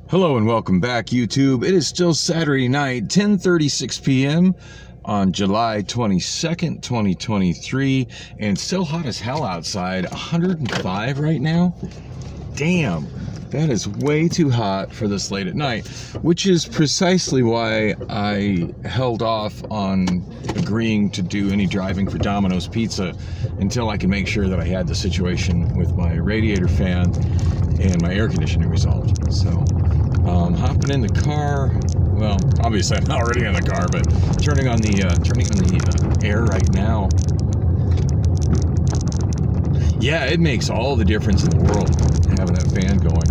Hello and welcome back, YouTube. It is still Saturday night, 10:36 p.m. on July 22nd, 2023, and it's still hot as hell outside, 105 right now. Damn, that is way too hot for this late at night, which is precisely why I held off on agreeing to do any driving for Domino's Pizza until I could make sure that I had the situation with my radiator fan and my air conditioning resolved. So hopping in the car. Well, obviously I'm already in the car, but turning on the air right now. Yeah, it makes all the difference in the world having that fan going,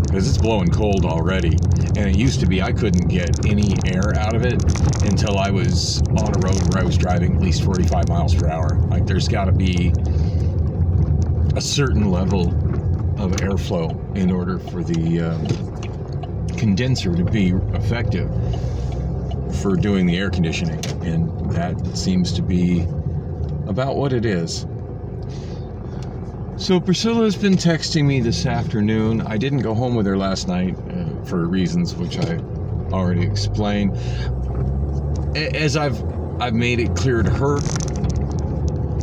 because it's blowing cold already. And it used to be I couldn't get any air out of it until I was on a road where I was driving at least 45 miles per hour. Like, there's got to be a certain level of airflow in order for the condenser to be effective for doing the air conditioning, and that seems to be about what it is. So Priscilla's been texting me this afternoon. I didn't go home with her last night for reasons which I already explained. As I've made it clear to her,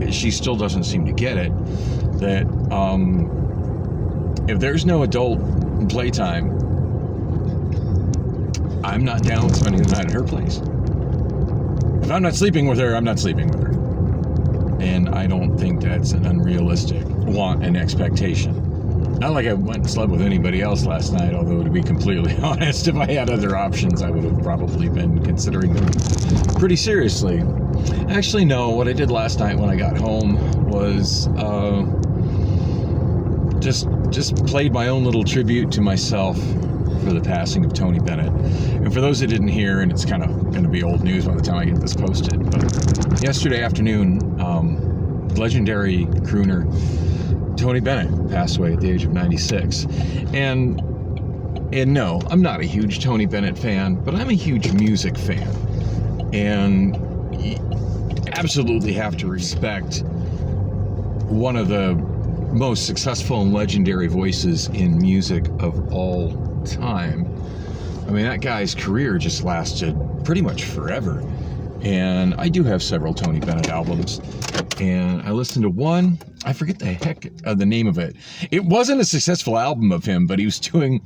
she still doesn't seem to get it, that if there's no adult playtime, I'm not down with spending the night at her place. If I'm not sleeping with her, I'm not sleeping with her. And I don't think that's an unrealistic want and expectation. Not like I went and slept with anybody else last night, although to be completely honest, if I had other options, I would have probably been considering them pretty seriously. Actually, no, what I did last night when I got home was just played my own little tribute to myself for the passing of Tony Bennett. And for those that didn't hear, and it's kind of going to be old news by the time I get this posted, but yesterday afternoon, legendary crooner Tony Bennett passed away at the age of 96. And no, I'm not a huge Tony Bennett fan, but I'm a huge music fan. And you absolutely have to respect one of the most successful and legendary voices in music of all time. I mean, that guy's career just lasted pretty much forever. And I do have several Tony Bennett albums, and I listened to one. I forget the heck of the name of it. It wasn't a successful album of him, but he was doing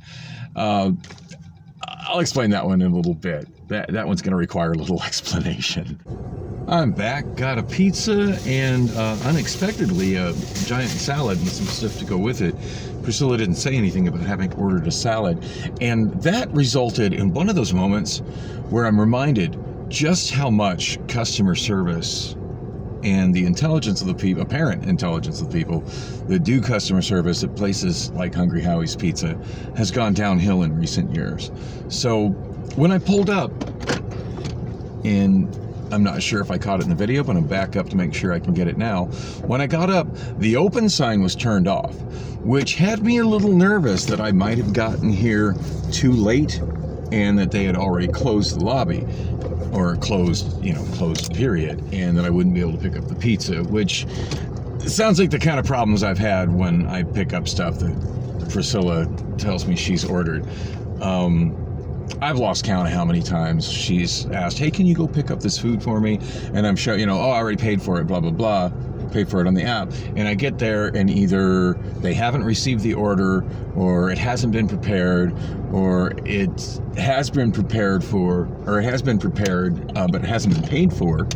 I'll explain that one in a little bit. That one's going to require a little explanation. I'm back, got a pizza, and unexpectedly a giant salad and some stuff to go with it. Priscilla didn't say anything about having ordered a salad, and that resulted in one of those moments where I'm reminded just how much customer service and the intelligence of the people, apparent intelligence of the people that do customer service at places like Hungry Howie's Pizza, has gone downhill in recent years. So when I pulled up, and I'm not sure if I caught it in the video, but I'm back up to make sure I can get it now. When I got up, the open sign was turned off, which had me a little nervous that I might have gotten here too late and that they had already closed the lobby, or closed period, and that I wouldn't be able to pick up the pizza, which sounds like the kind of problems I've had when I pick up stuff that Priscilla tells me she's ordered. I've lost count of how many times she's asked, hey, can you go pick up this food for me? And I'm sure, I already paid for it, blah, blah, blah. Paid for it on the app. And I get there and either they haven't received the order, or it hasn't been prepared, or it has been prepared but it hasn't been paid for.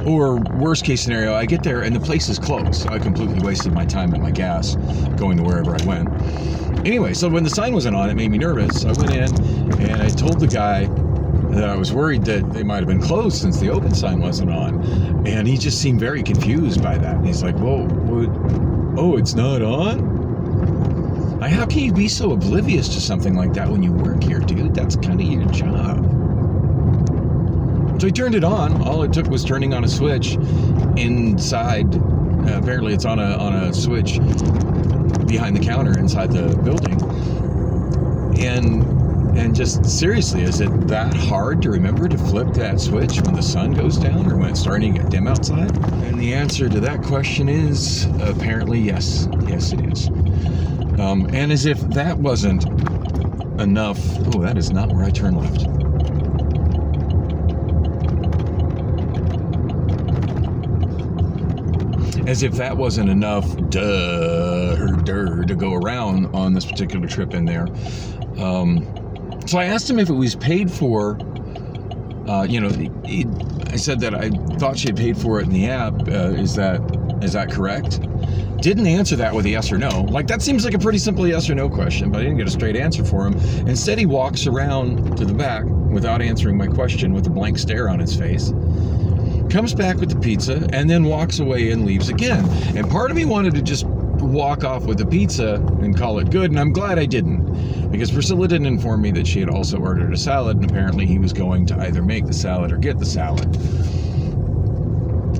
Or worst case scenario, I get there and the place is closed. So I completely wasted my time and my gas going to wherever I went. Anyway, so when the sign wasn't on, it made me nervous. I went in and I told the guy that I was worried that they might have been closed since the open sign wasn't on. And he just seemed very confused by that. And he's like, whoa, oh, it's not on? How can you be so oblivious to something like that when you work here, dude? That's kind of your job. So he turned it on. All it took was turning on a switch inside. Apparently it's on a switch behind the counter inside the building. And just seriously, is it that hard to remember to flip that switch when the sun goes down or when it's starting to get dim outside? And the answer to that question is apparently yes. Yes, it is. And as if that wasn't enough, oh, that is not where I turn left. As if that wasn't enough to go around on this particular trip in there. So I asked him if it was paid for. I said that I thought she had paid for it in the app. Is that correct? Didn't answer that with a yes or no. Like, that seems like a pretty simple yes or no question, but I didn't get a straight answer for him. Instead, he walks around to the back without answering my question with a blank stare on his face. Comes back with the pizza and then walks away and leaves again. And part of me wanted to just walk off with the pizza and call it good, and I'm glad I didn't, because Priscilla didn't inform me that she had also ordered a salad, and apparently he was going to either make the salad or get the salad.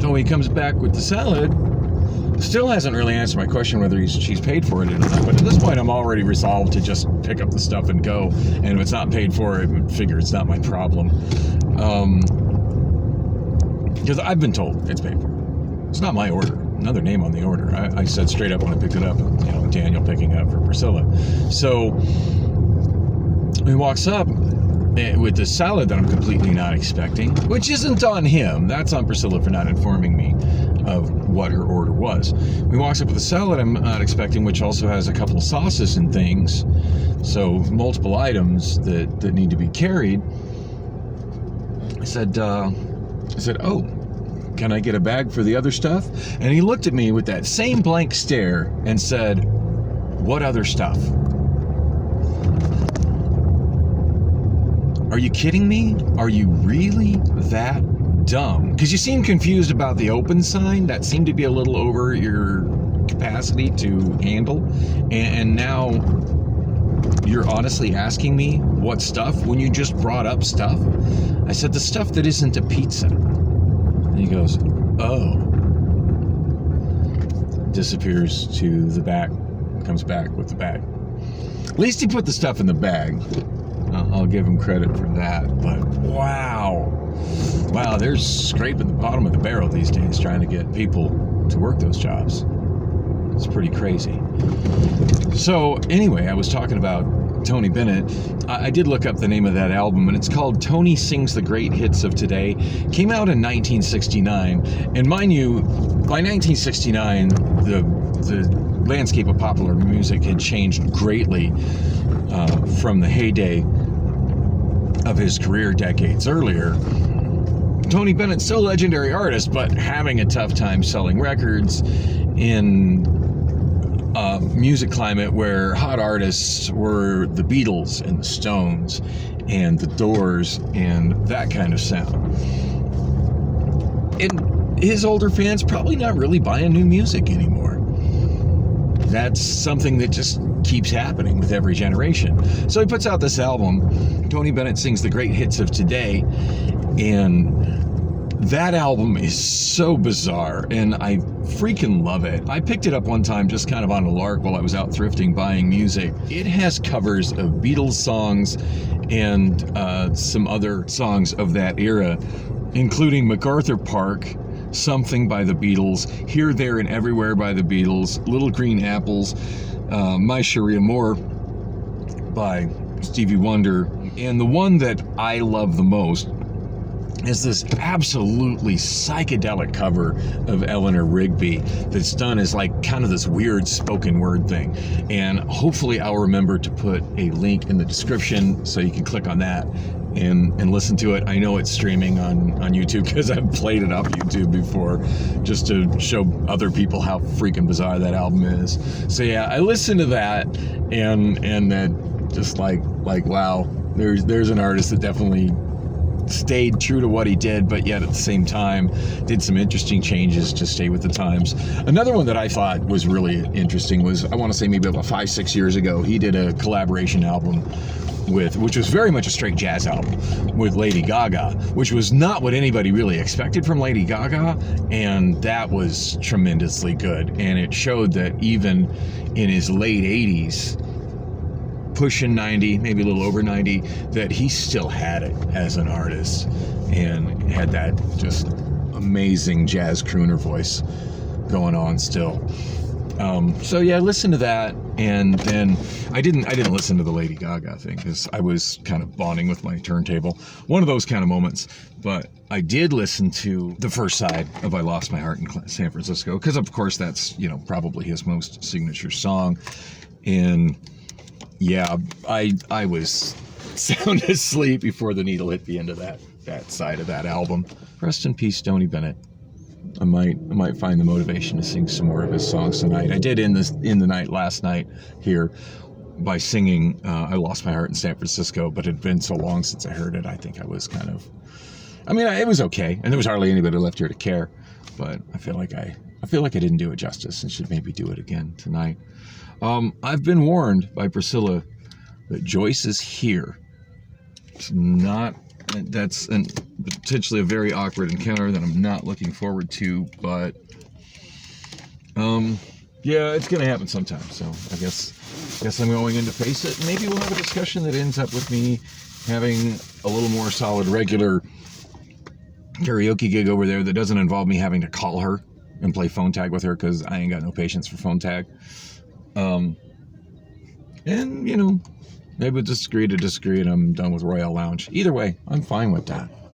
So he comes back with the salad, still hasn't really answered my question whether she's paid for it or not, but at this point I'm already resolved to just pick up the stuff and go, and if it's not paid for, I figure it's not my problem. Because I've been told it's paid for. It's not my order. Another name on the order. I said straight up when I picked it up, Daniel picking up for Priscilla. So he walks up with the salad that I'm completely not expecting, which isn't on him. That's on Priscilla for not informing me of what her order was. He walks up with a salad I'm not expecting, which also has a couple of sauces and things. So multiple items that need to be carried. I said, oh, can I get a bag for the other stuff? And he looked at me with that same blank stare and said, what other stuff? Are you kidding me? Are you really that dumb? Because you seem confused about the open sign. That seemed to be a little over your capacity to handle. And now you're honestly asking me what stuff when you just brought up stuff? I said, the stuff that isn't a pizza. And he goes, oh. Disappears to the back, comes back with the bag. At least he put the stuff in the bag. I'll give him credit for that, but wow, they're scraping the bottom of the barrel these days trying to get people to work those jobs. It's pretty crazy. So anyway, I was talking about Tony Bennett. I did look up the name of that album, and it's called Tony Sings the Great Hits of Today. Came out in 1969, and mind you, by 1969, the landscape of popular music had changed greatly from the heyday of his career decades earlier. Tony Bennett, still a legendary artist, but having a tough time selling records in a music climate where hot artists were the Beatles and the Stones and the Doors and that kind of sound. And his older fans probably not really buying new music anymore. That's something that just keeps happening with every generation. So he puts out this album, Tony Bennett Sings the Great Hits of Today, and that album is so bizarre, and I freaking love it. I picked it up one time just kind of on a lark while I was out thrifting buying music. It has covers of Beatles songs and some other songs of that era, including MacArthur Park, Something by the Beatles, Here, There, and Everywhere by the Beatles, Little Green Apples, My Sharia Moore by Stevie Wonder, and the one that I love the most is this absolutely psychedelic cover of Eleanor Rigby that's done as like kind of this weird spoken word thing. And hopefully I'll remember to put a link in the description so you can click on that and listen to it. I know it's streaming on YouTube because I've played it off YouTube before just to show other people how freaking bizarre that album is. So yeah, I listened to that and that just like wow, there's an artist that definitely stayed true to what he did, but yet at the same time did some interesting changes to stay with the times. Another one that I thought was really interesting was, I want to say maybe about 5-6 years ago, he did a collaboration album which was very much a straight jazz album with Lady Gaga, which was not what anybody really expected from Lady Gaga, and that was tremendously good. And it showed that even in his late 80s, pushing 90, maybe a little over 90, that he still had it as an artist and had that just amazing jazz crooner voice going on still. So yeah, I listened to that, and then I didn't listen to the Lady Gaga thing because I was kind of bonding with my turntable. One of those kind of moments. But I did listen to the first side of "I Lost My Heart in San Francisco" because, of course, that's probably his most signature song. And yeah, I was sound asleep before the needle hit the end of that side of that album. Rest in peace, Tony Bennett. I might find the motivation to sing some more of his songs tonight. I did in the night last night here by singing "I Lost My Heart in San Francisco," but it had been so long since I heard it. I think I was it was okay, and there was hardly anybody left here to care. But I feel like I didn't do it justice, and should maybe do it again tonight. I've been warned by Priscilla that Joyce is here. That's potentially a very awkward encounter that I'm not looking forward to, but yeah, it's gonna happen sometime. So I guess I'm going in to face it. Maybe we'll have a discussion that ends up with me having a little more solid regular karaoke gig over there that doesn't involve me having to call her and play phone tag with her, because I ain't got no patience for phone tag. And maybe we'll disagree to disagree, and I'm done with Royale Lounge. Either way, I'm fine with that.